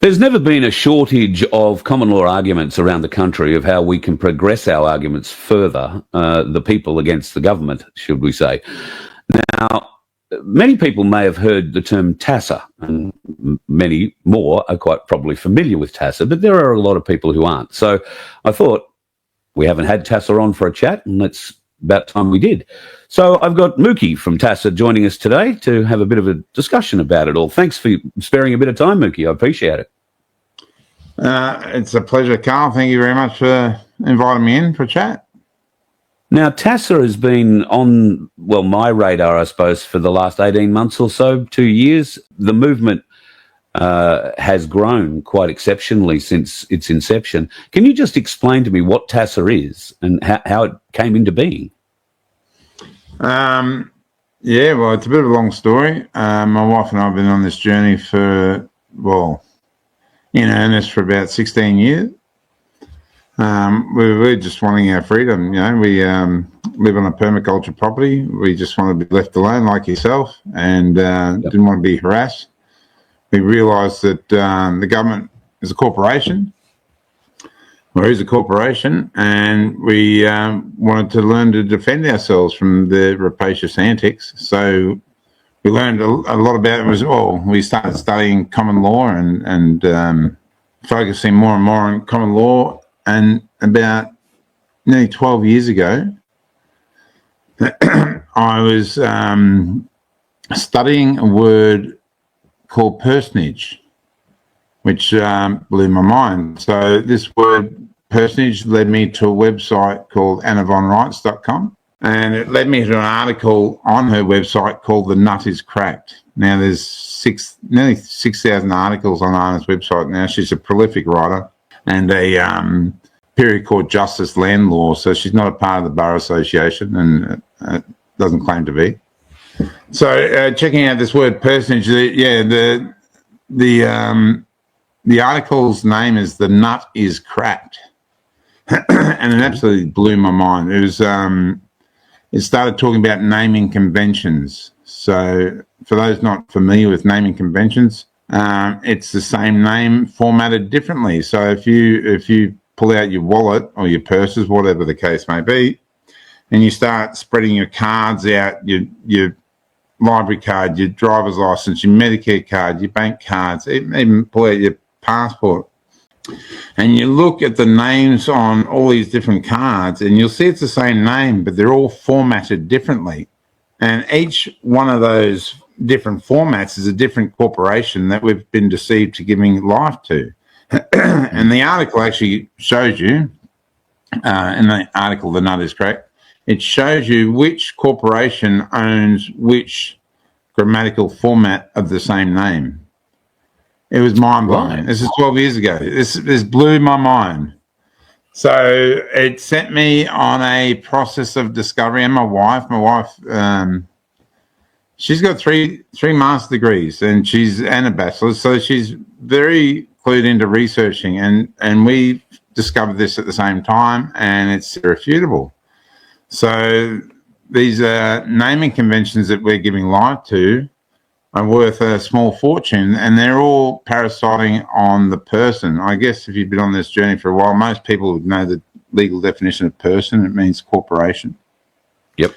There's never been a shortage of common law arguments around the country of how we can progress our arguments further, the people against the government, should we say. Now, many people may have heard the term TASA, and many more are quite probably familiar with TASA, but there are a lot of people who aren't. So I thought, we haven't had TASA on for a chat, and it's about time we did. So I've got Mookie from TASA joining us today to have a bit of a discussion about it all. Thanks for sparing a bit of time, Mookie. I appreciate it. It's a pleasure, Carl. Thank you very much for inviting me in for a chat. Now, TASA has been on, well, my radar, I suppose, for the last 18 months or so, 2 years. The movement has grown quite exceptionally since its inception. Can you just explain to me what TASA is and how it came into being? Yeah, well, it's a bit of a long story. My wife and I have been on this journey for, well, in earnest for about 16 years. We're just wanting our freedom. You know, we live on a permaculture property. We just want to be left alone like yourself, and didn't want to be harassed. We realised that the government is a corporation, or is a corporation, and we wanted to learn to defend ourselves from the rapacious antics. So we learned a lot about it. We started studying common law and focusing more and more on common law. And about nearly 12 years ago, I was studying a word called personage, which blew my mind. So this word personage led me to a website called annavonrights.com, and it led me to an article on her website called The Nut is Cracked. Now there's nearly 6,000 articles on Anna's website now. She's a prolific writer and a period called Justice Land Law, so she's not a part of the Bar Association and doesn't claim to be. So checking out this word personage, the article's name is The Nut is Cracked, and it absolutely blew my mind. It was it started talking about naming conventions. So for those not familiar with naming conventions, it's the same name formatted differently. So if you pull out your wallet or your purses, whatever the case may be, and you start spreading your cards out, your library card, your driver's license, your Medicare card, your bank cards, even pull out your passport, and you look at the names on all these different cards, and you'll see it's the same name, but they're all formatted differently. And each one of those different formats is a different corporation that we've been deceived to giving life to. And the article actually shows you, in the article, The Nut is Cracked, it shows you which corporation owns which grammatical format of the same name. It was mind-blowing. Right. This is 12 years ago. This blew my mind. So it sent me on a process of discovery, and my wife, she's got three master degrees and a bachelor's, so she's very clued into researching, and we discovered this at the same time, and it's irrefutable. So these naming conventions that we're giving life to are worth a small fortune, and they're all parasiting on the person. I guess if you've been on this journey for a while, most people would know the legal definition of person. It means corporation. Yep.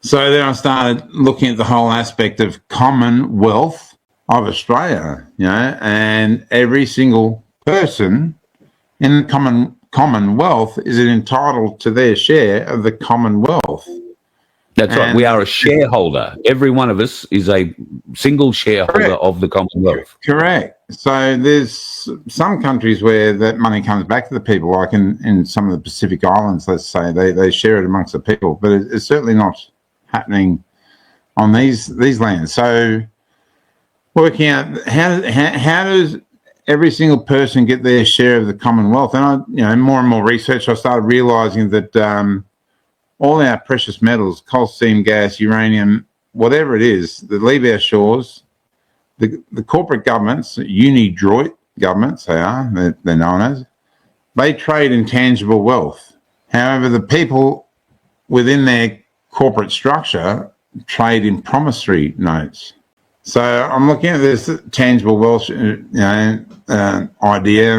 So then I started looking at the whole aspect of Commonwealth of Australia, you know, and every single person in the Commonwealth is entitled to their share of the Commonwealth. That's right. We are a shareholder. Every one of us is a single shareholder of the Commonwealth. Correct. So there's some countries where that money comes back to the people, like in some of the Pacific Islands, let's say, they share it amongst the people, but it's certainly not happening on these lands. So working out how does every single person get their share of the Commonwealth? And more and more research, I started realising that all our precious metals, coal seam gas, uranium, whatever it is that leave our shores, the corporate governments, uni-droit governments, they're known as, they trade in tangible wealth. However, the people within their corporate structure trade in promissory notes. So I'm looking at this tangible wealth, idea,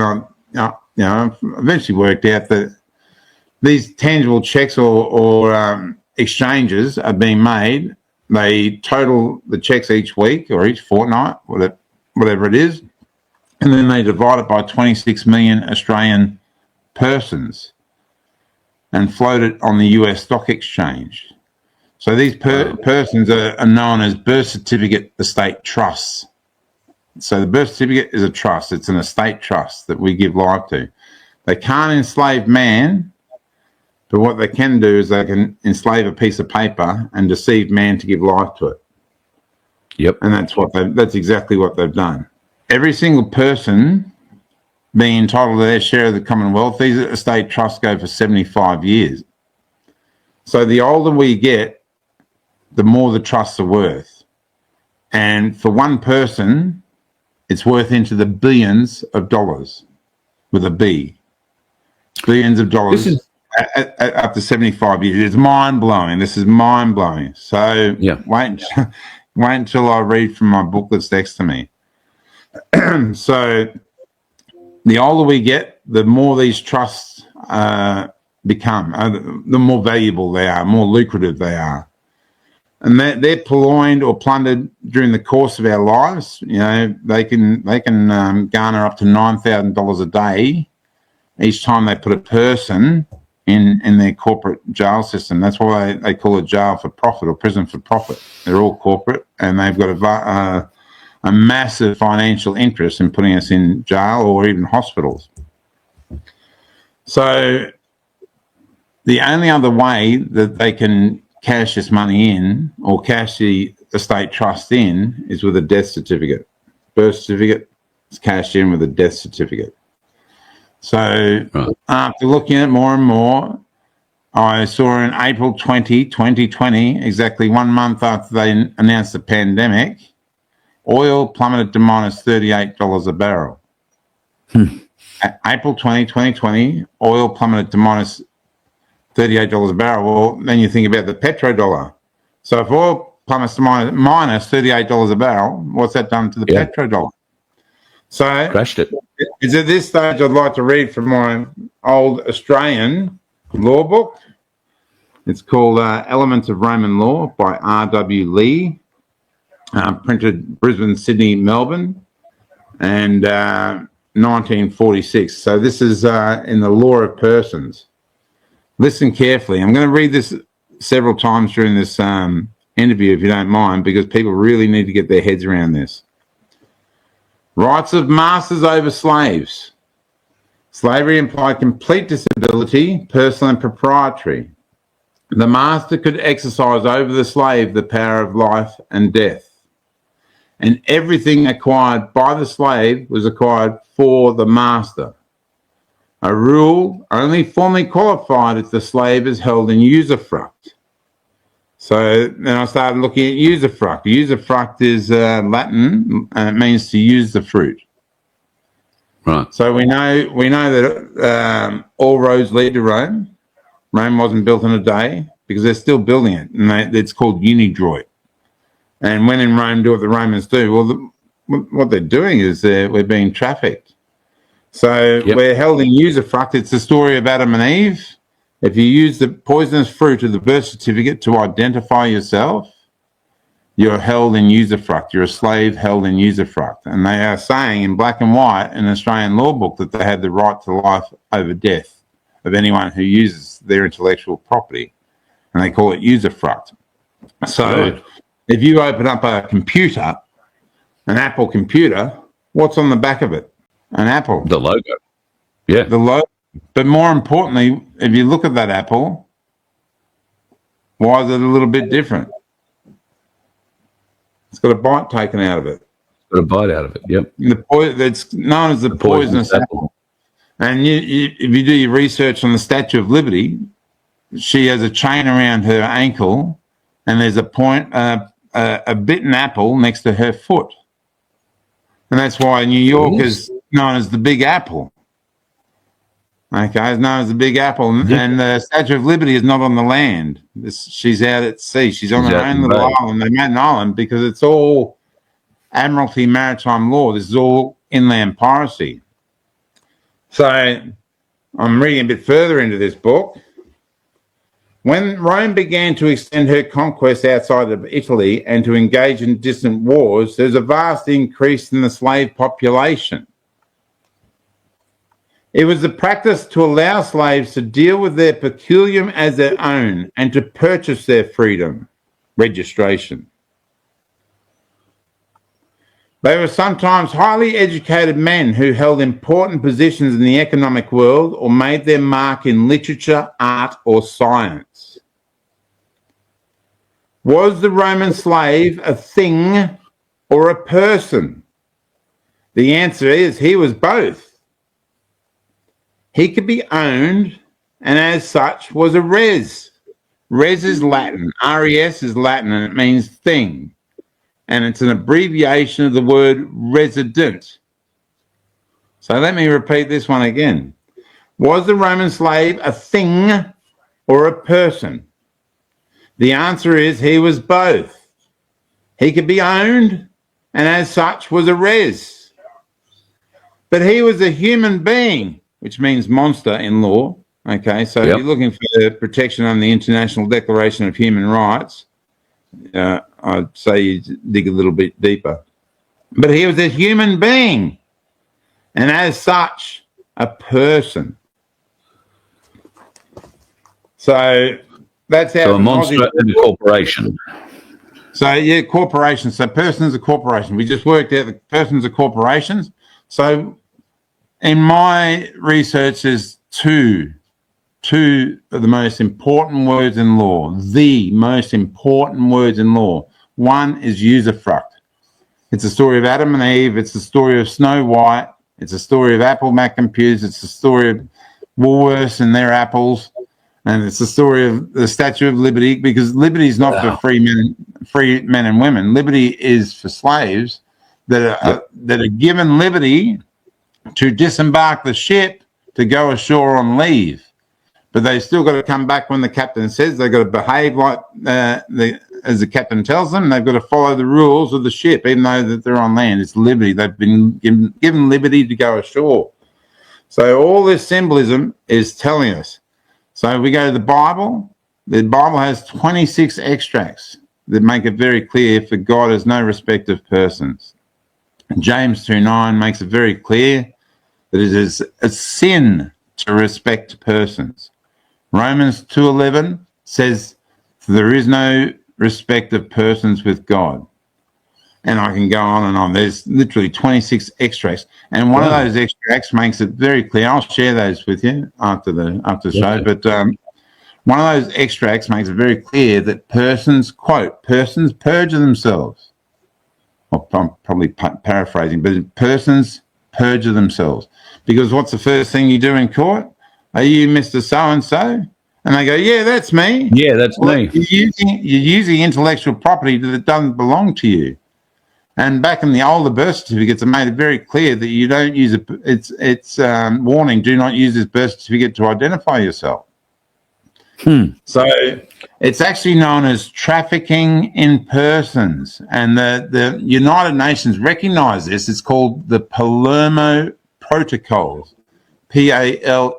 and I've eventually worked out that these tangible checks or exchanges are being made. They total the checks each week or each fortnight, whatever it is, and then they divide it by 26 million Australian persons and float it on the US stock exchange. So these persons are known as birth certificate estate trusts. So the birth certificate is a trust. It's an estate trust that we give life to. They can't enslave man, but what they can do is they can enslave a piece of paper and deceive man to give life to it. Yep. And that's exactly what they've done. Every single person being entitled to their share of the Commonwealth, these estate trusts go for 75 years. So the older we get, the more the trusts are worth. And for one person, it's worth into the billions of dollars with a B. Billions of dollars up to 75 years. It's mind-blowing. This is mind-blowing. So wait until I read from my book that's next to me. So the older we get, the more these trusts become, the more valuable they are, more lucrative they are. And they're purloined or plundered during the course of our lives. You know, they can garner up to $9,000 a day each time they put a person in their corporate jail system. That's why they call it jail for profit or prison for profit. They're all corporate, and they've got a massive financial interest in putting us in jail or even hospitals. So the only other way that they can cash this money in or cash the estate trust in is with a death certificate. Birth certificate is cashed in with a death certificate. So after looking at it more and more, I saw in April 2020, exactly 1 month after they announced the pandemic, oil plummeted to minus $38 a barrel. At April 2020, oil plummeted to minus $38 a barrel. Well, then you think about the Petro dollar. So if oil plummets to minus $38 a barrel, what's that done to the Petro dollar? So crashed it. It's at this stage I'd like to read from my old Australian law book. It's called Elements of Roman Law by R.W. Lee, printed Brisbane, Sydney, Melbourne, and 1946. So this is in the Law of Persons. Listen carefully. I'm going to read this several times during this interview, if you don't mind, because people really need to get their heads around this. Rights of masters over slaves. Slavery implied complete disability, personal and proprietary. The master could exercise over the slave the power of life and death. And everything acquired by the slave was acquired for the master. A rule only formally qualified if the slave is held in usufruct. So then I started looking at usufruct. Usufruct is Latin, and it means to use the fruit. Right. So we know that all roads lead to Rome. Rome wasn't built in a day because they're still building it, and it's called Unidroit. And when in Rome do what the Romans do, well, what they're doing is we're being trafficked. So we're held in usufruct. It's the story of Adam and Eve. If you use the poisonous fruit of the birth certificate to identify yourself, you're held in usufruct. You're a slave held in usufruct. And they are saying in black and white in an Australian law book that they have the right to life over death of anyone who uses their intellectual property. And they call it usufruct. So if you open up a computer, an Apple computer, what's on the back of it? An apple. The logo. Yeah. The logo. But more importantly, if you look at that apple, why is it a little bit different? It's got a bite taken out of it. Got a bite out of it, yep. It's known as the poisonous apple. And if you do your research on the Statue of Liberty, she has a chain around her ankle, and there's a bitten apple next to her foot. And that's why New York is known as the Big Apple. Okay, it's known as the Big Apple. And the Statue of Liberty is not on the land. She's out at sea. She's on her own little island. They made an island because it's all Admiralty maritime law. This is all inland piracy. So I'm reading a bit further into this book. When Rome began to extend her conquest outside of Italy and to engage in distant wars, there's a vast increase in the slave population. It was the practice to allow slaves to deal with their peculium as their own and to purchase their freedom, registration. They were sometimes highly educated men who held important positions in the economic world or made their mark in literature, art, or science. Was the Roman slave a thing or a person? The answer is he was both. He could be owned and as such was a res. Res is Latin. Res is Latin and it means thing. And it's an abbreviation of the word resident. So let me repeat this one again. Was the Roman slave a thing or a person? The answer is he was both. He could be owned and as such was a res. But he was a human being, which means monster in law. Okay, so if you're looking for protection under the International Declaration of Human Rights, I'd say you dig a little bit deeper. But he was a human being, and as such, a person. So that's how... So a monster and a corporation. So, yeah, corporations. So persons are corporations. We just worked out that persons are corporations. So in my research, there's two of the most important words in law, the most important words in law. One is Usufruct. It's the story of Adam and Eve. It's the story of Snow White. It's the story of Apple Mac computers. It's the story of Woolworths and their apples. And it's the story of the Statue of Liberty, because liberty is not for free men and women. Liberty is for slaves that are given liberty to disembark the ship to go ashore on leave. But they've still got to come back when the captain says. They've got to behave like as the captain tells them. They've got to follow the rules of the ship, even though that they're on land. It's liberty. They've been given liberty to go ashore. So all this symbolism is telling us. So we go to the Bible. The Bible has 26 extracts that make it very clear for God has no respect of persons. James 2:9 makes it very clear that it is a sin to respect persons. Romans 2:11 says there is no respect of persons with God. And I can go on and on. There's literally 26 extracts. And one of those extracts makes it very clear. I'll share those with you after the show. But one of those extracts makes it very clear that persons, quote, persons perjure themselves. Well, I'm probably paraphrasing, but persons perjure themselves. Because what's the first thing you do in court? Are you Mr. So-and-so? And they go, yeah, that's me. Yeah, that's me. You're using intellectual property that doesn't belong to you. And back in the older birth certificates, it made it very clear that you don't use it's warning, do not use this birth certificate to identify yourself. So it's actually known as trafficking in persons. And the United Nations recognize this. It's called the Palermo Protocols, Palermo,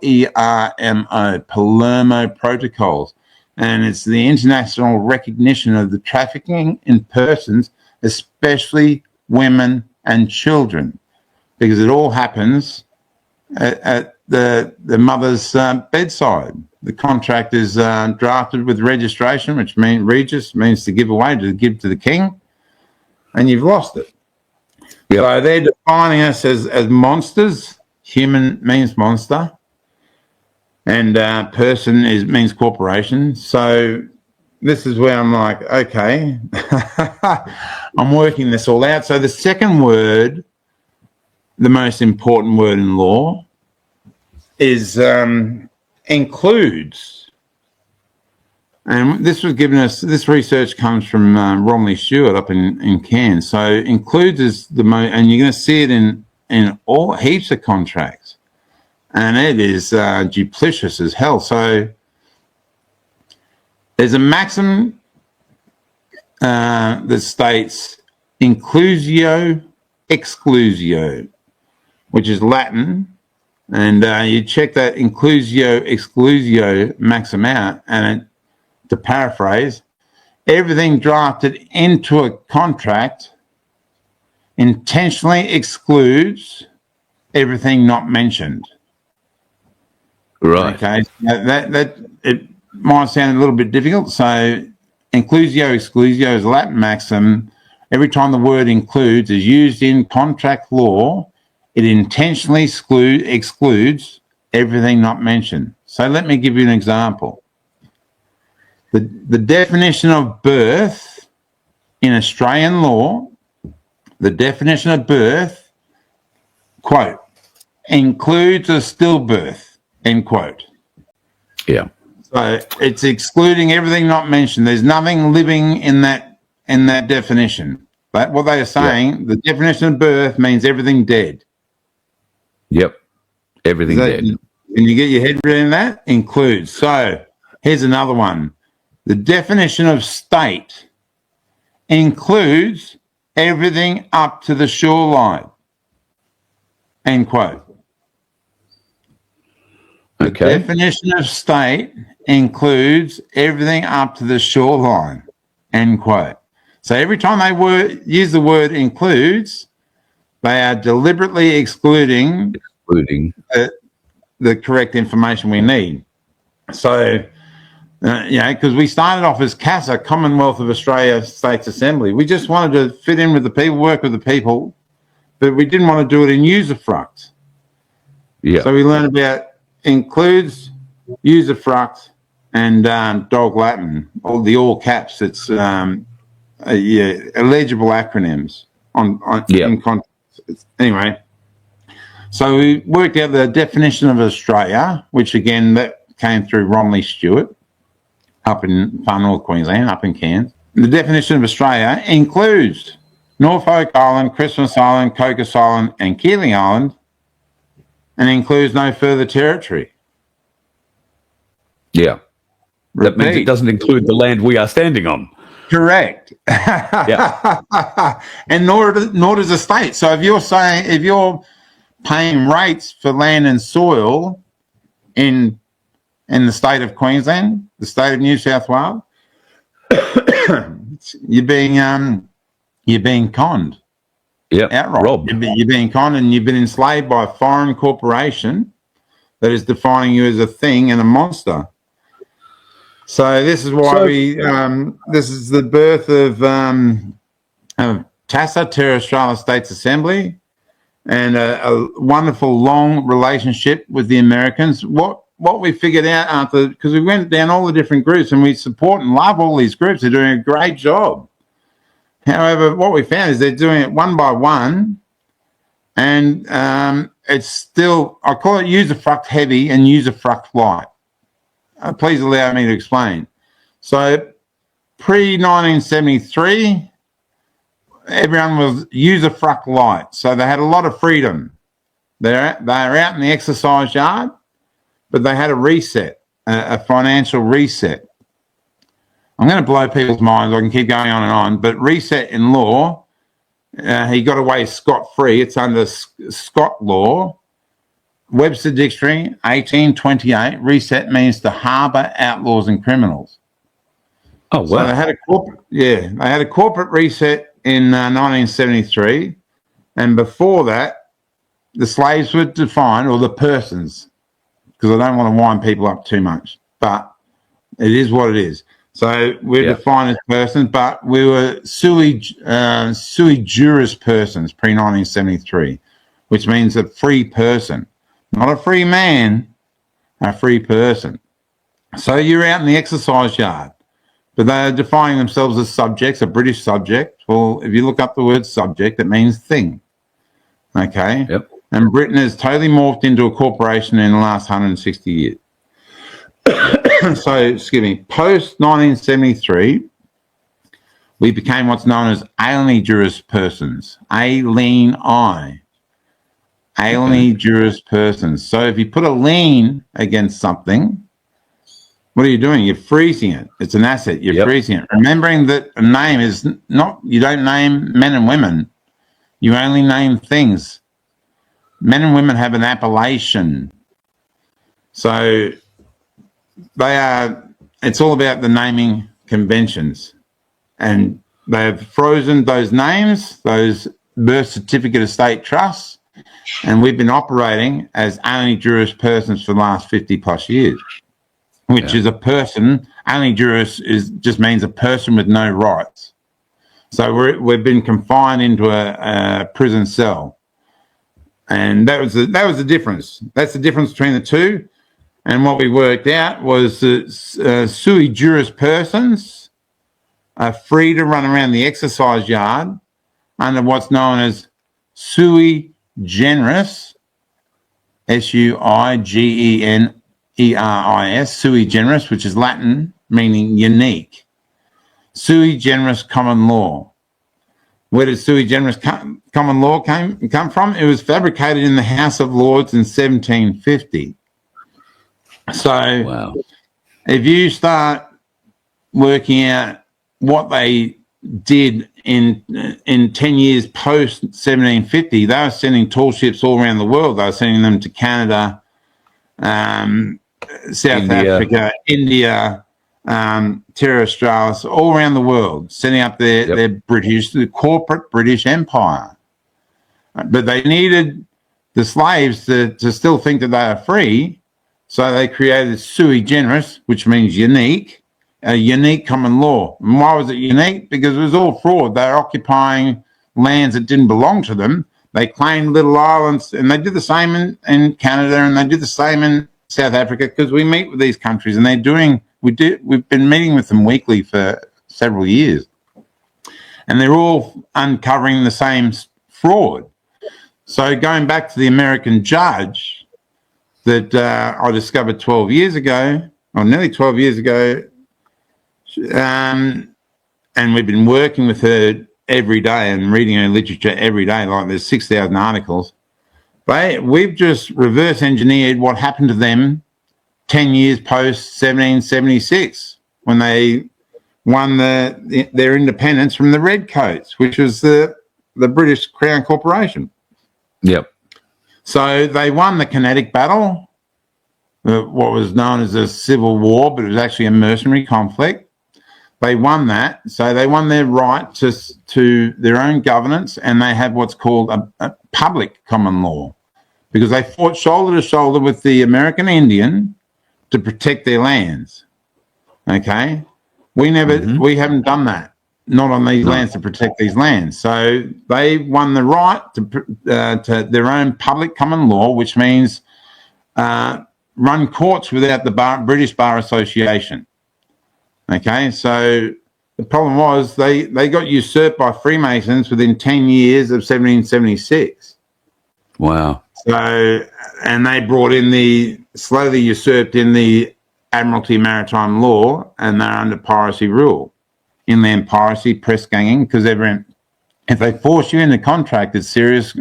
Palermo Protocols. And it's the international recognition of the trafficking in persons, especially women and children, because it all happens at the mother's bedside. The contract is drafted with registration, which means Regis means to give away, to give to the king, and you've lost it. Yep. So they're defining us as monsters. Human means monster, and person means corporation. So this is where I'm like, okay, I'm working this all out. So the second word, the most important word in law, is includes. And this was given us, this research comes from Romney Stewart up in Cairns. So includes is the most, and you're going to see it in all heaps of contracts. And it is duplicitous as hell. So there's a maxim that states inclusio exclusio, which is Latin. And you check that inclusio exclusio maxim out, and to paraphrase, everything drafted into a contract intentionally excludes everything not mentioned. Right. Okay. That it might sound a little bit difficult. So inclusio exclusio is a Latin maxim. Every time the word includes is used in contract law, it intentionally excludes everything not mentioned. So let me give you an example. The definition of birth in Australian law, the definition of birth, quote, includes a stillbirth, end quote. Yeah. So it's excluding everything not mentioned. There's nothing living in that definition. But what they are saying, the definition of birth means everything dead. Yep. Everything dead. Can you get your head around that? Includes. So here's another one. The definition of state includes everything up to the shoreline. End quote. Okay. The definition of state includes everything up to the shoreline. End quote. So every time they use the word includes, they are deliberately excluding the correct information we need. So, because we started off as CASA, Commonwealth of Australia States Assembly. We just wanted to fit in with the people, work with the people, but we didn't want to do it in Usufruct. Yeah. So we learned about includes, Usufruct, and dog Latin, all caps. It's illegible acronyms in contracts. Anyway, so we worked out the definition of Australia, which again that came through Romney Stewart up in far north Queensland, up in Cairns. The definition of Australia includes Norfolk Island, Christmas Island, Cocos Island, and Keeling Island, and includes no further territory. Yeah. That means it doesn't include the land we are standing on. Correct. Yeah. And nor does the state. So if you're paying rates for land and soil in the state of Queensland, the state of New South Wales, you're being conned. Yeah, outright. robbed. You're being conned, and you've been enslaved by a foreign corporation that is defining you as a thing and a monster. So this is why this is the birth of TASA, Territorial States Assembly, and a wonderful long relationship with the Americans. What we figured out after, because we went down all the different groups and we support and love all these groups, they're doing a great job. However, what we found is they're doing it one by one, and it's still, I call it Usufruct heavy and Usufruct light. Please allow me to explain. So pre-1973, everyone was Usufruct light, so they had a lot of freedom. They're out in the exercise yard, but they had a reset, a financial reset. I'm going to blow people's minds. I can keep going on and on, but reset in law, he got away scot-free. It's under Scott law. Webster Dictionary, 1828, reset means to harbour outlaws and criminals. Oh, wow. So they had a corporate reset in 1973, and before that, the slaves were defined, or the persons, because I don't want to wind people up too much, but it is what it is. So we're defined as persons, but we were sui juris persons pre-1973, which means a free person, not a free man, a free person. So you're out in the exercise yard, but they're defining themselves as subjects, a British subject. Well, if you look up the word subject, it means thing. Okay? Yep. And Britain has totally morphed into a corporation in the last 160 years. So, excuse me, post-1973, we became what's known as alieni juris persons, alieni juris persons. So if you put a lien against something, What are you doing? You're freezing it. It's an asset. You're freezing it. Remembering that a name is not, you don't name men and women. You only name things. Men and women have an appellation. So it's all about the naming conventions. And they've frozen those names, those birth certificate estate trusts, and we've been operating as only juris persons for the last 50 plus years, which is a person. Only juris just means a person with no rights. So we've been confined into a prison cell, and that was the difference. That's the difference between the two. And what we worked out was that sui juris persons are free to run around the exercise yard under what's known as sui generis, SUIGENERIS, sui generis, which is Latin meaning unique. Sui generis common law. Where did sui generis common law come from? It was fabricated in the House of Lords in 1750. So if you start working out what they did in 10 years post 1750, they were sending tall ships all around the world. They were sending them to Canada, South Africa, India, Terra Australis, all around the world, setting up their the corporate British Empire. But they needed the slaves to still think that they are free, so they created sui generis, which means unique, a unique common law. And why was it unique? Because it was all fraud. They were occupying lands that didn't belong to them. They claimed little islands, and they did the same in Canada, and they did the same in South Africa, because we meet with these countries, and we've been meeting with them weekly for several years, and they're all uncovering the same fraud. So going back to the American judge that I discovered 12 years ago, or nearly 12 years ago, and we've been working with her every day and reading her literature every day, like there's 6,000 articles. We've just reverse engineered what happened to them 10 years post 1776, when they won their independence from the Redcoats, which was the British Crown Corporation. Yep. So they won the Kinetic Battle, what was known as a civil war, but it was actually a mercenary conflict. They won that, so they won their right to their own governance, and they have what's called a public common law, because they fought shoulder to shoulder with the American Indian to protect their lands. Okay, we haven't done that, not on these lands, to protect these lands. So they won the right to their own public common law, which means run courts without the British Bar Association. Okay, so the problem was they got usurped by Freemasons within 10 years of 1776. Wow. So, and they brought in slowly usurped in the Admiralty Maritime Law, and they're under piracy rule, inland piracy, press ganging, because if they force you into contract, it's serious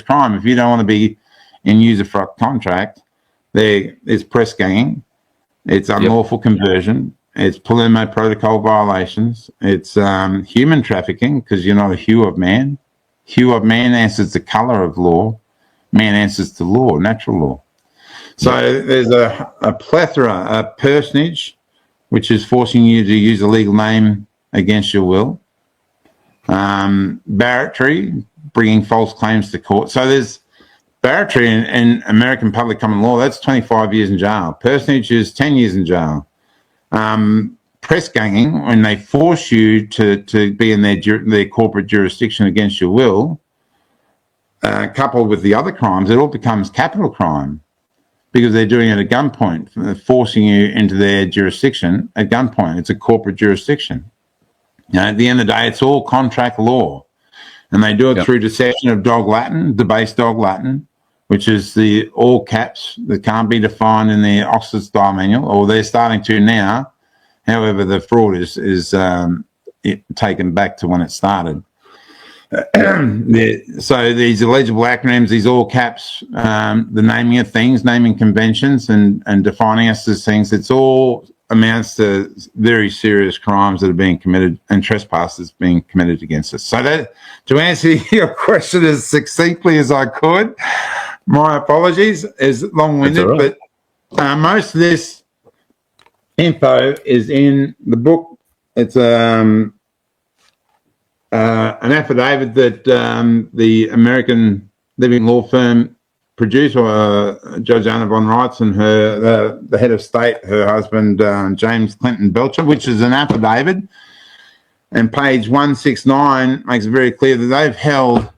crime. If you don't want to be in Usufruct contract, it's press ganging, it's unlawful conversion, it's Palermo Protocol violations, it's human trafficking, because you're not a hue-of-man. Hue-of-man answers the colour of law. Man answers to law, natural law. So there's a plethora, a personage, which is forcing you to use a legal name against your will. Barratry, bringing false claims to court. So there's barratry in American public common law, that's 25 years in jail. Personage is 10 years in jail. Press ganging, when they force you to be in their corporate jurisdiction against your will, coupled with the other crimes, it all becomes capital crime, because they're doing it at gunpoint, forcing you into their jurisdiction at gunpoint. It's a corporate jurisdiction. At the end of the day, it's all contract law, and they do it through deception of dog Latin, debased dog Latin, which is the all caps that can't be defined in the Oxford Style Manual, or they're starting to now. However, the fraud is taken back to when it started. So these illegible acronyms, these all caps, the naming of things, naming conventions, and defining us as things, it's all amounts to very serious crimes that are being committed and trespasses being committed against us. So that, to answer your question as succinctly as I could, my apologies, is long-winded, right. but most of this info is in the book. It's an affidavit that the American living law firm produced, Judge Anna von Reitz and the head of state, her husband, James Clinton Belcher, which is an affidavit. And page 169 makes it very clear that they've held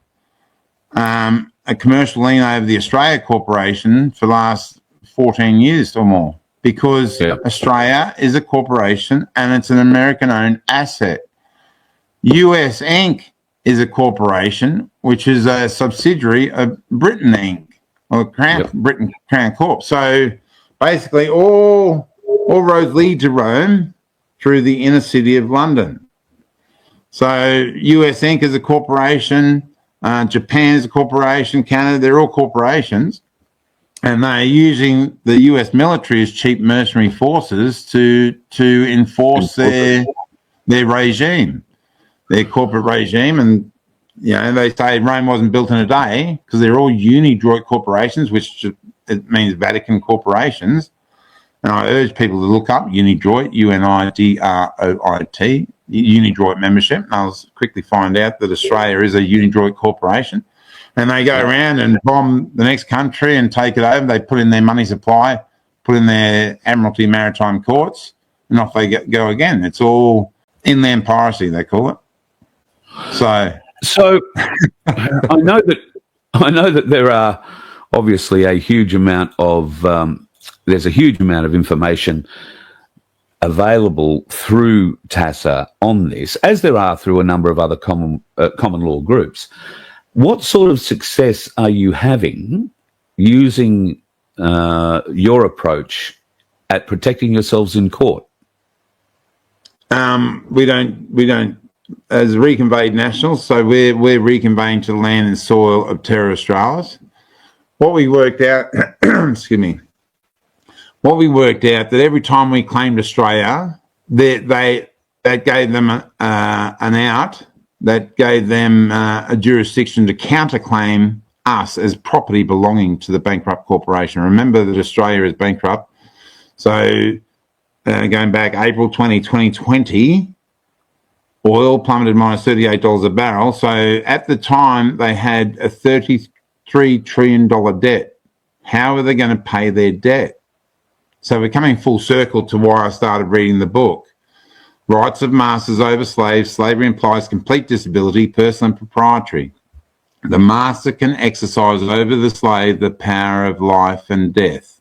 a commercial lien over the Australia Corporation for the last 14 years or more, because Australia is a corporation and it's an American-owned asset. US Inc. is a corporation, which is a subsidiary of Britain Inc. or Britain Crown Corp. So basically all roads lead to Rome through the inner city of London. So US Inc. is a corporation, Japan is a corporation, Canada, they're all corporations, and they're using the US military as cheap mercenary forces to enforce their regime, their corporate regime. And they say Rome wasn't built in a day because they're all unidroit corporations, which it means Vatican corporations. And I urge people to look up unidroit, UNIDROIT, unidroit membership. And I'll quickly find out that Australia is a unidroit corporation. And they go around and bomb the next country and take it over. They put in their money supply, put in their Admiralty Maritime Courts, and off they go again. It's all inland piracy, they call it. So I know that there are obviously a huge amount of there's a huge amount of information available through TASA on this, as there are through a number of other common law groups. What sort of success are you having using your approach at protecting yourselves in court? We don't as reconveyed nationals, so we're reconveying to the land and soil of Terra Australis. What we worked out, excuse me, that every time we claimed Australia, that gave them an out, that gave them a jurisdiction to counterclaim us as property belonging to the bankrupt corporation. Remember that Australia is bankrupt. So going back April 2020, oil plummeted minus $38 a barrel. So at the time, they had a $33 trillion debt. How are they going to pay their debt? So we're coming full circle to why I started reading the book. Rights of masters over slaves. Slavery implies complete disability, personal and proprietary. The master can exercise over the slave the power of life and death.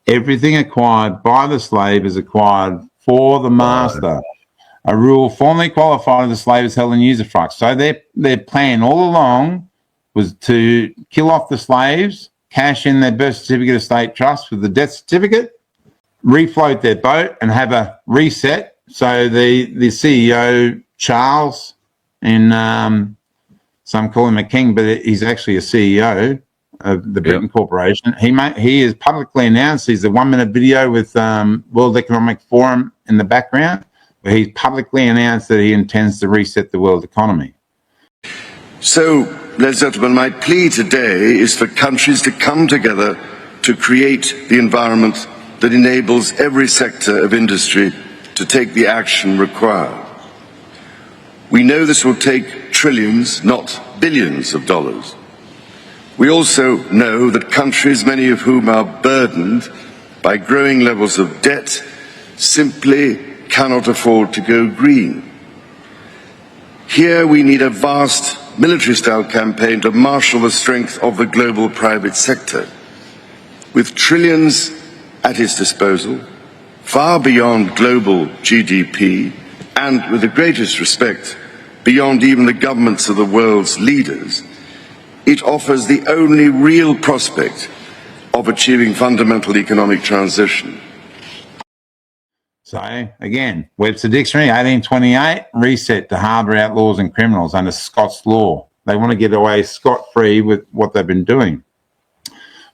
Everything acquired by the slave is acquired for the master. A rule formerly qualified the slave is held in Usufruct. So their plan all along was to kill off the slaves, cash in their birth certificate of state trust with the death certificate, refloat their boat and have a reset. So the CEO, Charles, and some call him a king, but he's actually a CEO of the Britain Corporation. He is publicly announced, he's a 1-minute video with World Economic Forum in the background, where he's publicly announced that he intends to reset the world economy. So, ladies and gentlemen, my plea today is for countries to come together to create the environment that enables every sector of industry to take the action required. We know this will take trillions, not billions of dollars. We also know that countries, many of whom are burdened by growing levels of debt, simply cannot afford to go green. Here we need a vast military-style campaign to marshal the strength of the global private sector, with trillions at its disposal, far beyond global GDP, and with the greatest respect, beyond even the governments of the world's leaders. It offers the only real prospect of achieving fundamental economic transition. So, again, Webster Dictionary, 1828, reset to harbour outlaws and criminals under Scots law. They want to get away scot-free with what they've been doing.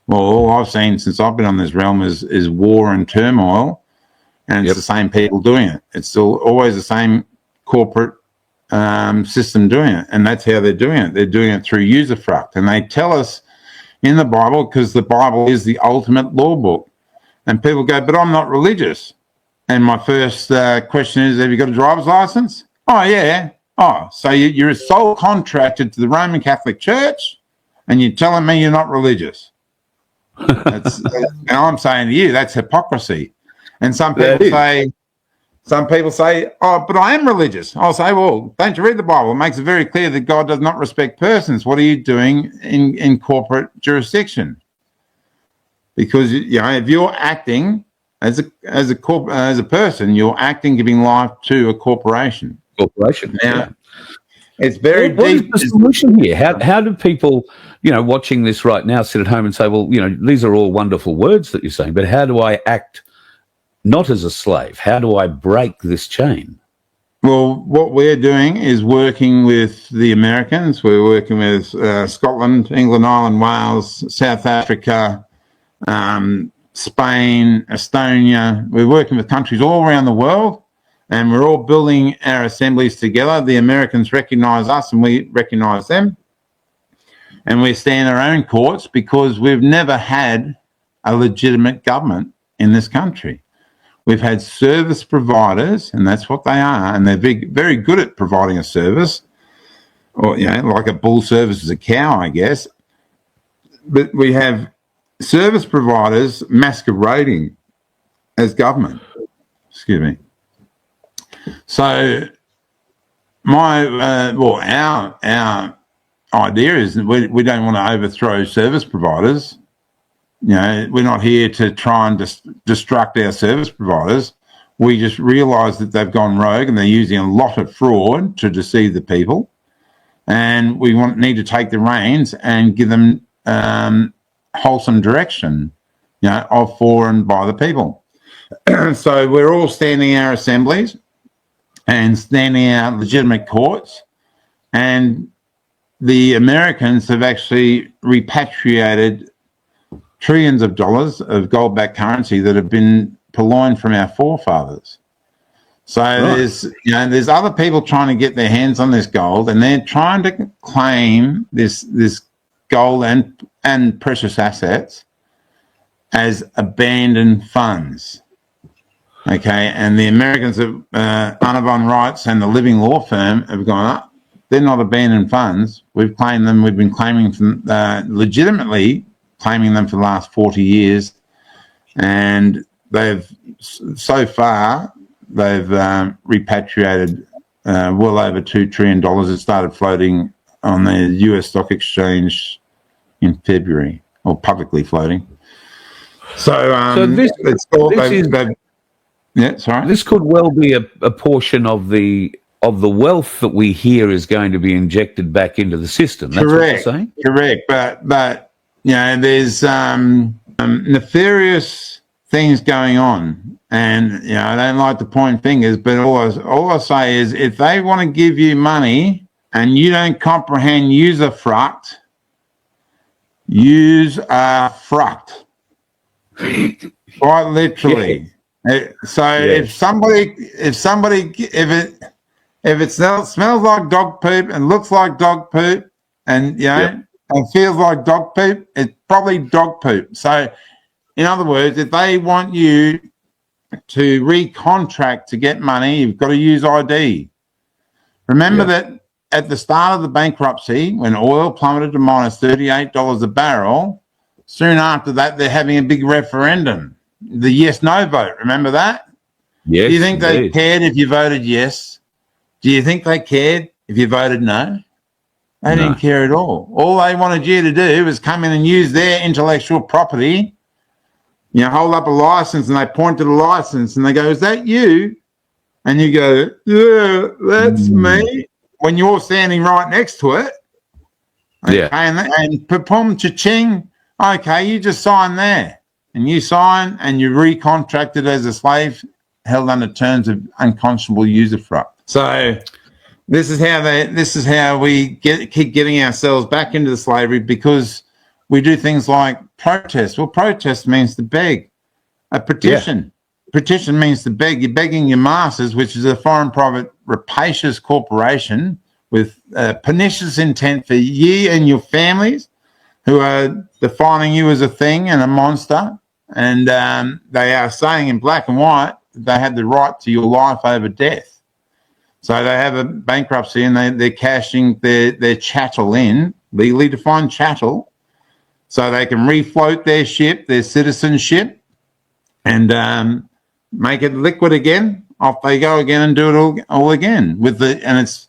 Well, all I've seen since I've been on this realm is war and turmoil. and it's the same people doing it. It's still always the same corporate system doing it, and that's how they're doing it. They're doing it through Usufruct, and they tell us in the Bible, because the Bible is the ultimate law book, and people go, but I'm not religious. And my first question is, have you got a driver's license? Oh, yeah. Oh, so you're a sole contracted to the Roman Catholic Church, and you're telling me you're not religious. And I'm saying to you, that's hypocrisy. And some people say, oh, but I am religious. I'll say, well, don't you read the Bible? It makes it very clear that God does not respect persons. What are you doing in corporate jurisdiction? Because, you know, if you're acting as a person, you're acting, giving life to a corporation. Now, it's very what deep. What is the solution here? How do people, you know, watching this right now sit at home and say, well, you know, these are all wonderful words that you're saying, but how do I act not as a slave? How do I break this chain? Well, what we're doing is working with the Americans. We're working with Scotland, England, Ireland, Wales, South Africa, Spain, Estonia. We're working with countries all around the world, and we're all building our assemblies together. The Americans recognise us and we recognise them. And we stand our own courts because we've never had a legitimate government in this country. We've had service providers, and that's what they are, and they're very good at providing a service, or, you know, like a bull services a cow, I guess. But we have service providers masquerading as government. Excuse me. So our idea is that we don't want to overthrow service providers. You know, we're not here to try and destruct our service providers. We just realise that they've gone rogue and they're using a lot of fraud to deceive the people. And we need to take the reins and give them wholesome direction, you know, of, for and by the people. So we're all standing our assemblies and standing our legitimate courts. And the Americans have actually repatriated trillions of dollars of gold-backed currency that have been purloined from our forefathers. So there's other people trying to get their hands on this gold, and they're trying to claim this gold and precious assets as abandoned funds. Okay, and the Americans have Unabon Rights and the Living Law Firm have gone up. They're not abandoned funds. We've claimed them. We've been claiming them legitimately, claiming them for the last 40 years, and they've repatriated well over $2 trillion. It started floating on the US stock exchange in February, or publicly floating. So this could well be a portion of the wealth that we hear is going to be injected back into the system. That's correct, what you're saying? Correct, but you know, there's nefarious things going on, and you know, I don't like to point fingers, but all I say is, if they want to give you money and you don't comprehend Usufruct, Usufruct, quite literally. Yeah. So yes. if it smells like dog poop and looks like dog poop, and you know, and feels like dog poop, it's probably dog poop. So, in other words, if they want you to recontract to get money, you've got to use ID. Remember that at the start of the bankruptcy, when oil plummeted to minus $38 a barrel, soon after that, they're having a big referendum, the yes-no vote. Remember that? Yes. Do you think they cared if you voted yes? Do you think they cared if you voted no? They didn't care at all. All they wanted you to do was come in and use their intellectual property, you know, hold up a license, and they point to the license and they go, is that you? And you go, yeah, that's me. When you're standing right next to it. Okay, and pum cha-ching, okay, you just sign there. And you sign and you're recontracted as a slave held under terms of unconscionable usufruct. So this is how we keep getting ourselves back into the slavery, because we do things like protest. Well, protest means to beg. A petition petition means to beg. You're begging your masters, which is a foreign private rapacious corporation with pernicious intent for ye and your families, who are defining you as a thing and a monster. And they are saying in black and white that they have the right to your life over death. So they have a bankruptcy and they're cashing their chattel in, legally defined chattel, so they can refloat their ship, their citizenship, and make it liquid again. Off they go again and do it all again. And it's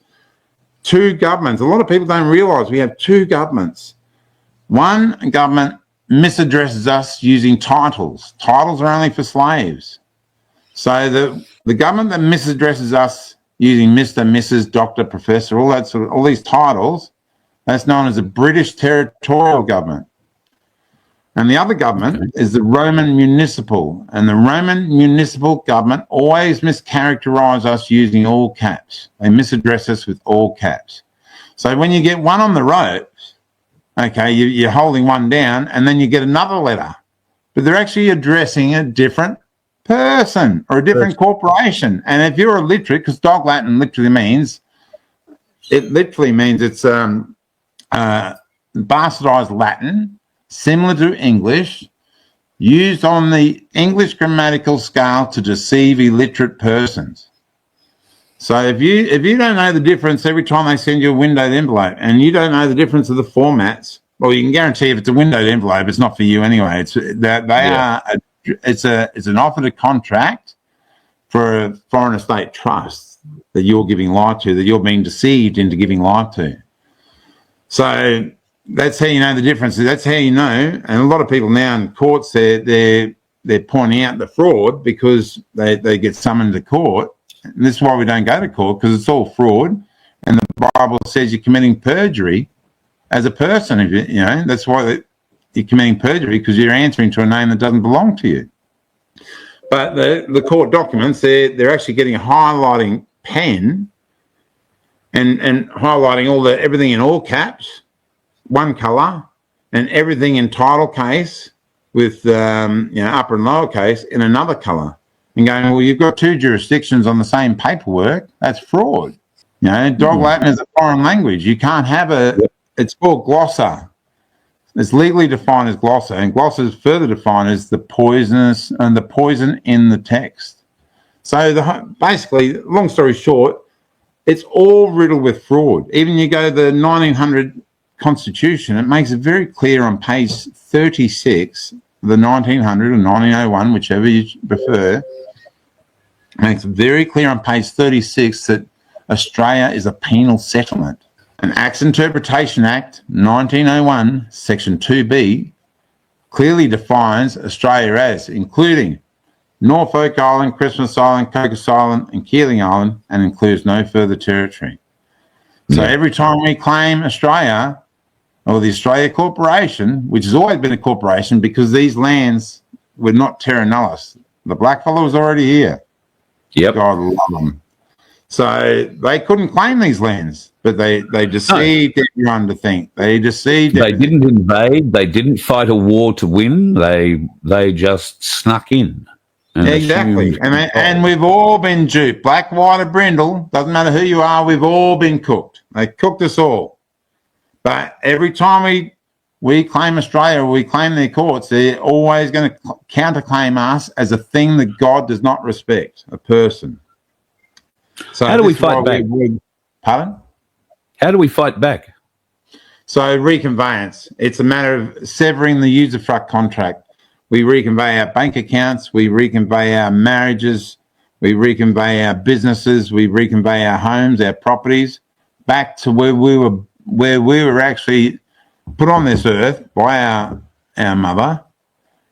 two governments. A lot of people don't realise we have two governments. One government misaddresses us using titles. Titles are only for slaves. So the government that misaddresses us using Mr., Mrs., Doctor, Professor, all these titles, that's known as the British Territorial Government. And the other government is the Roman Municipal. And the Roman Municipal Government always mischaracterise us using all caps. They misaddress us with all caps. So when you get one on the ropes, okay, you're holding one down, and then you get another letter. But they're actually addressing a different person or a different corporation. And if you're illiterate, because dog Latin literally means it's bastardized Latin, similar to English, used on the English grammatical scale to deceive illiterate persons. So if you don't know the difference every time they send you a windowed envelope, and you don't know the difference of the formats, well, you can guarantee if it's a windowed envelope, it's not for you anyway. It's an offer to contract for a foreign estate trust that you're giving life to, that you're being deceived into giving life to. So that's how you know the difference. That's how you know. And a lot of people now in courts, they're pointing out the fraud because they get summoned to court. And this is why we don't go to court, because it's all fraud. And the Bible says you're committing perjury as a person. If you know, that's why you're committing perjury, because you're answering to a name that doesn't belong to you. But the court documents, they're actually getting a highlighting pen and highlighting everything in all caps, one colour, and everything in title case with upper and lower case in another colour, and going, well, you've got two jurisdictions on the same paperwork. That's fraud. You know, dog Latin is a foreign language. You can't have it's called glossa. It's legally defined as glossa, and glossa is further defined as the poisonous and the poison in the text. So basically, long story short, it's all riddled with fraud. Even you go to the 1900 Constitution, it makes it very clear on page 36, the 1900 or 1901, whichever you prefer, makes it very clear on page 36 that Australia is a penal settlement. An Acts Interpretation Act 1901, Section 2B, clearly defines Australia as including Norfolk Island, Christmas Island, Cocos Island, and Keeling Island, and includes no further territory. So every time we claim Australia, or the Australia Corporation, which has always been a corporation because these lands were not terra nullis. The blackfellow was already here. Yep. God love them. So they couldn't claim these lands, but they deceived everyone to think. They deceived They didn't invade. They didn't fight a war to win. They just snuck in. Exactly. And we've all been duped. Black, white, or brindle, doesn't matter who you are, we've all been cooked. They cooked us all. But every time we claim Australia, or we claim their courts, they're always going to counterclaim us as a thing that God does not respect, a person. So how do we fight back? Pardon? How do we fight back? So reconveyance. It's a matter of severing the usufruct contract. We reconvey our bank accounts, we reconvey our marriages, we reconvey our businesses, we reconvey our homes, our properties, back to where we were actually put on this earth by our mother,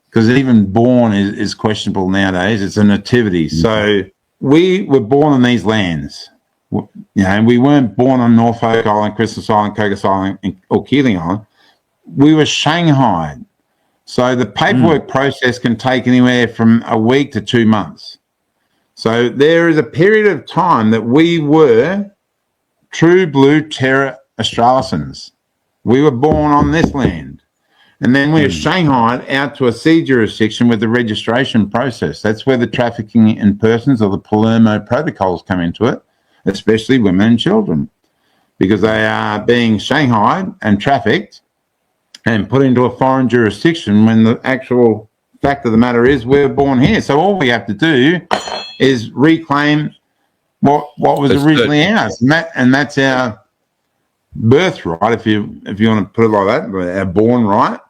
because even born is questionable nowadays. It's a nativity. So we were born on these lands, and we weren't born on Norfolk Island, Christmas Island, Cocos Island, or Keeling Island. We were shanghaied. So the paperwork process can take anywhere from a week to 2 months. So there is a period of time that we were true blue terra Australisans. We were born on this land. And then we're shanghaied out to a C jurisdiction with the registration process. That's where the trafficking in persons or the Palermo protocols come into it, especially women and children, because they are being shanghaied and trafficked and put into a foreign jurisdiction when the actual fact of the matter is we're born here. So all we have to do is reclaim what was originally ours, and that's our birthright, if you want to put it like that, our born right,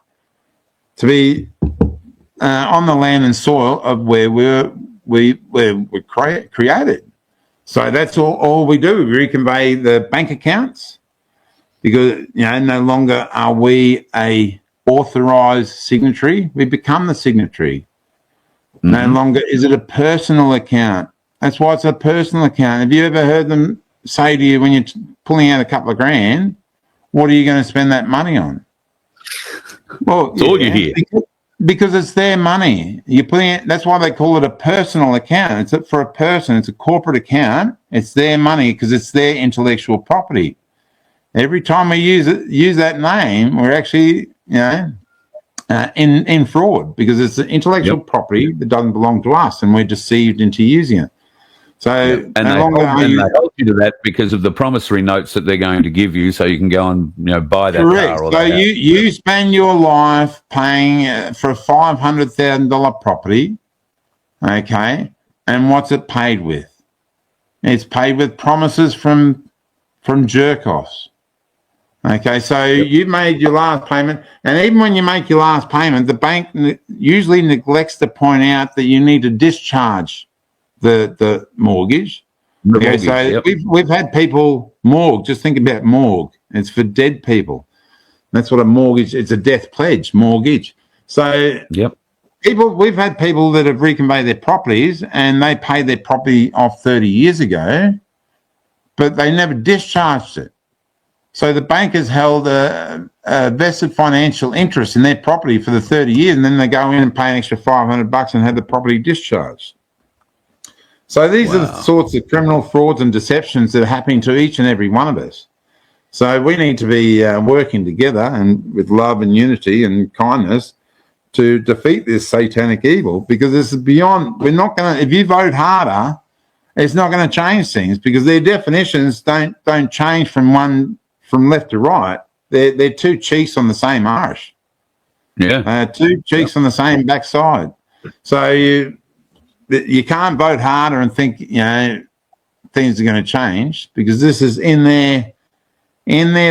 to be on the land and soil of where we were created. So that's all we do. We reconvey the bank accounts because no longer are we a authorised signatory. We become the signatory. No longer is it a personal account. That's why it's a personal account. Have you ever heard them say to you when you're pulling out a couple of grand, what are you going to spend that money on? Well, it's all you hear. Because it's their money. You're putting it. That's why they call it a personal account. It's for a person. It's a corporate account. It's their money because it's their intellectual property. Every time we use that name, we're actually in fraud because it's an intellectual property that doesn't belong to us, and we're deceived into using it. So, and they hold you to that because of the promissory notes that they're going to give you, so you can go and buy that car. Or so you spend your life paying for a $500,000 property, okay? And what's it paid with? It's paid with promises from jerk-offs. Okay, so you made your last payment, and even when you make your last payment, the bank usually neglects to point out that you need to discharge the mortgage. We've had people morgue. Just think about morgue. It's for dead people. That's what a mortgage. It's a death pledge mortgage. So we've had people that have reconveyed their properties and they paid their property off 30 years ago, but they never discharged it. So the bank has held a vested financial interest in their property for the 30 years, and then they go in and pay an extra $500 and have the property discharged. So these are the sorts of criminal frauds and deceptions that are happening to each and every one of us. So we need to be working together and with love and unity and kindness to defeat this satanic evil, because this is beyond. We're not going to. If you vote harder, it's not going to change things because their definitions don't change from left to right. They're two cheeks on the same arse. Yeah, two cheeks on the same backside. So you can't vote harder and think things are going to change, because this is in their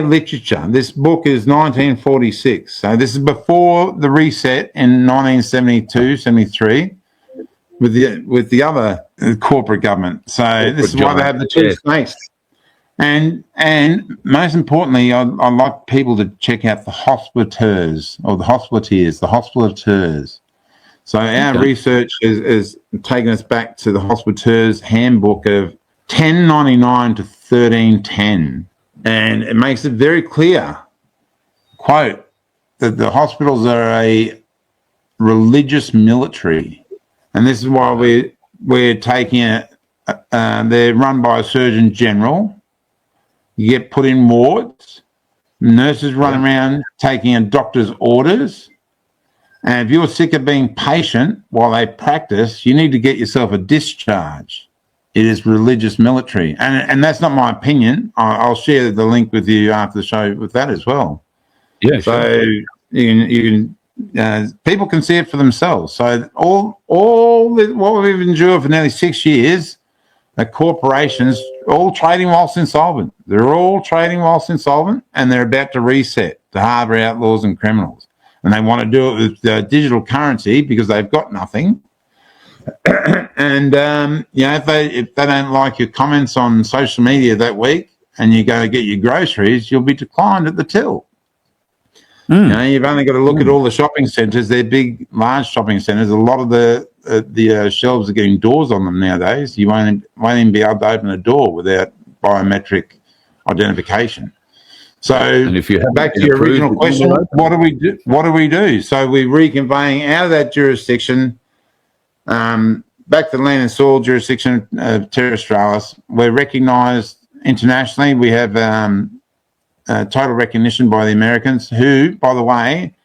literature. This book is 1946, so this is before the reset in 1972, 73 with the other corporate government. So this is why they have the two snakes. And most importantly, I'd like people to check out the hospitateurs or the hospitateurs. So our research is taking us back to the Hospitateurs Handbook of 1099 to 1310. And it makes it very clear, quote, that the hospitals are a religious military. And this is why we're taking it. They're run by a Surgeon General. You get put in wards. Nurses run around taking a doctor's orders. And if you're sick of being patient while they practice, you need to get yourself a discharge. It is religious military. And that's not my opinion. I'll share the link with you after the show with that as well. Yeah, so sure. you can people can see it for themselves. So all what we've endured for nearly 6 years, the corporations all trading whilst insolvent. They're all trading whilst insolvent, and they're about to reset to harbour outlaws and criminals. And they want to do it with digital currency because they've got nothing. And if they don't like your comments on social media that week, and you go to get your groceries, you'll be declined at the till. You've only got to look at all the shopping centres. They're big, large shopping centres. A lot of the shelves are getting doors on them nowadays. You won't even be able to open a door without biometric identification. So, and if you back to your original question, what do we do? What do we do? So we're reconveying out of that jurisdiction back to the land and soil jurisdiction of Terra Australis. We're recognised internationally. We have total recognition by the Americans, who, by the way,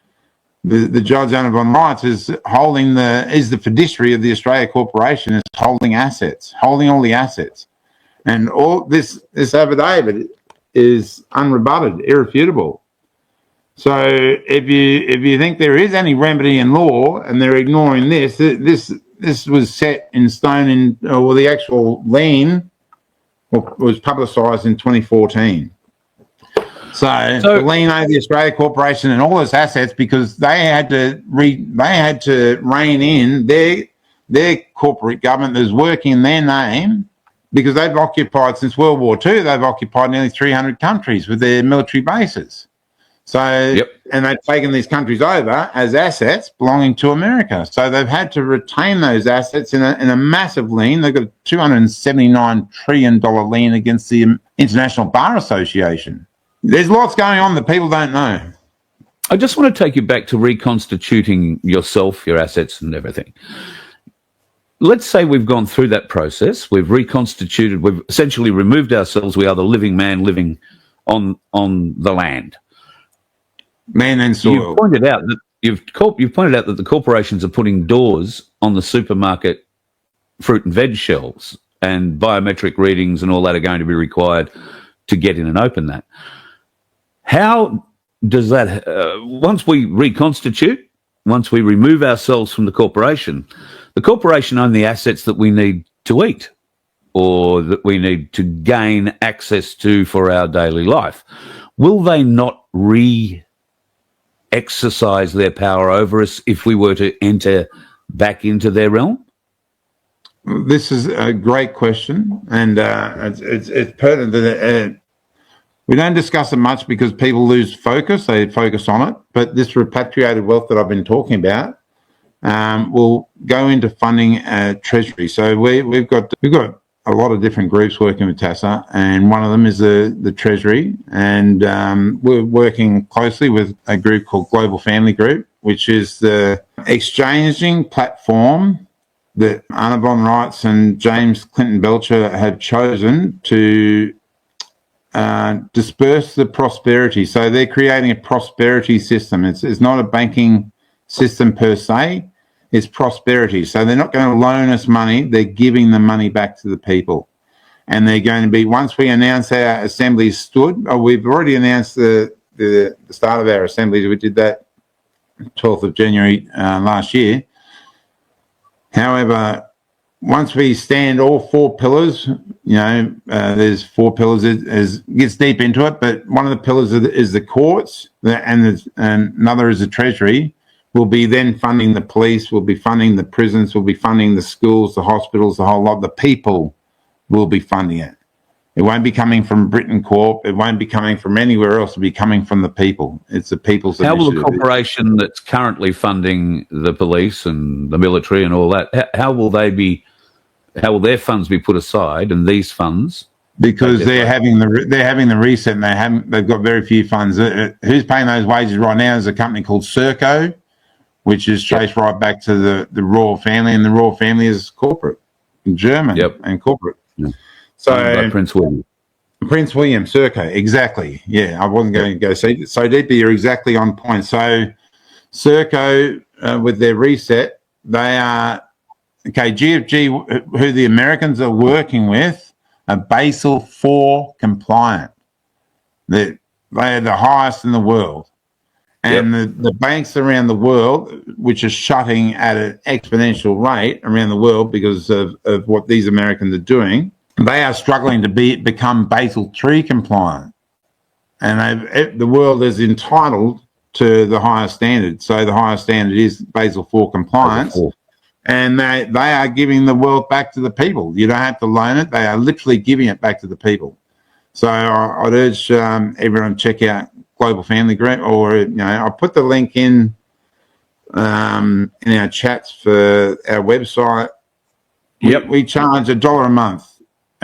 the judge Annabon writes is the fiduciary of the Australia Corporation, is holding all the assets, and all this affidavit is unrebutted, irrefutable. So if you think there is any remedy in law and they're ignoring this was set in stone the actual lien was publicised in 2014. So the lien over the Australia Corporation and all its assets, because they had to rein in their corporate government that was working in their name, because they've occupied since World War II. They've occupied nearly 300 countries with their military bases. So and they've taken these countries over as assets belonging to America. So they've had to retain those assets in a massive lien. They've got a $279 trillion lien against the International Bar Association. There's lots going on that people don't know. I just want to take you back to reconstituting yourself, your assets and everything. Let's say we've gone through that process. We've reconstituted. We've essentially removed ourselves. We are the living man living on the land. Man and soil. You've pointed out that the corporations are putting doors on the supermarket fruit and veg shelves, and biometric readings and all that are going to be required to get in and open that. How does that, once we reconstitute, once we remove ourselves from the corporation own the assets that we need to eat or that we need to gain access to for our daily life. Will they not exercise their power over us if we were to enter back into their realm? This is a great question, and it's pertinent that we don't discuss it much because people lose focus. They focus on it, but this repatriated wealth that I've been talking about will go into funding Treasury. So we've got a lot of different groups working with TASA, and one of them is the Treasury, and we're working closely with a group called Global Family Group, which is the exchanging platform that Anna Von Reitz and James Clinton Belcher have chosen to disperse the prosperity. So they're creating a prosperity system. It's not a banking system per se, it's prosperity. So they're not going to loan us money, they're giving the money back to the people. And they're going to be, once we announce our assemblies stood, we've already announced the start of our assemblies. We did that 12th of January last year. However, once we stand all four pillars, there's four pillars, it gets deep into it, but one of the pillars is the courts, and another is the Treasury. We'll be then funding the police, we'll be funding the prisons, we'll be funding the schools, the hospitals, the whole lot. The people will be funding it. It won't be coming from Britain Corp. It won't be coming from anywhere else. It'll be coming from the people. It's the people's initiative. How will the corporation that's currently funding the police and the military and all that, how will their funds be put aside, and these funds? Because they're having the reset, and they've got very few funds. Who's paying those wages right now is a company called Serco, which is traced right back to the royal family, and the royal family is corporate, German and corporate. Yep. So Prince William, Serco, exactly. Yeah, I wasn't going to go so deep, but you're exactly on point. So Serco, with their reset, they are GFG, who the Americans are working with, are Basel IV compliant. They are the highest in the world. And the banks around the world, which are shutting at an exponential rate around the world because of what these Americans are doing, they are struggling to become Basel III compliant. And the world is entitled to the highest standard. So the highest standard is Basel IV compliance. And they are giving the wealth back to the people. You don't have to loan it. They are literally giving it back to the people. So I'd urge everyone to check out Global Family Group, or I'll put the link in our chats for our website. We charge $1 a month.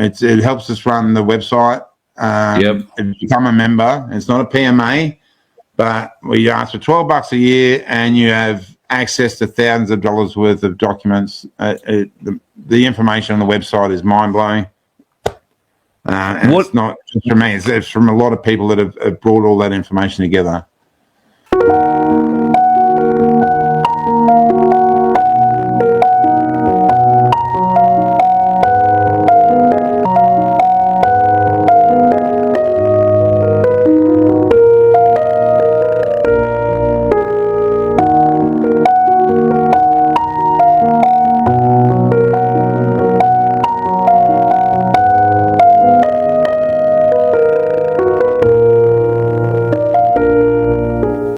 It helps us run the website. If you become a member, it's not a PMA, but we ask for $12 a year, and you have access to thousands of dollars worth of documents. The information on the website is mind blowing. And it's not just from me, it's from a lot of people that have brought all that information together.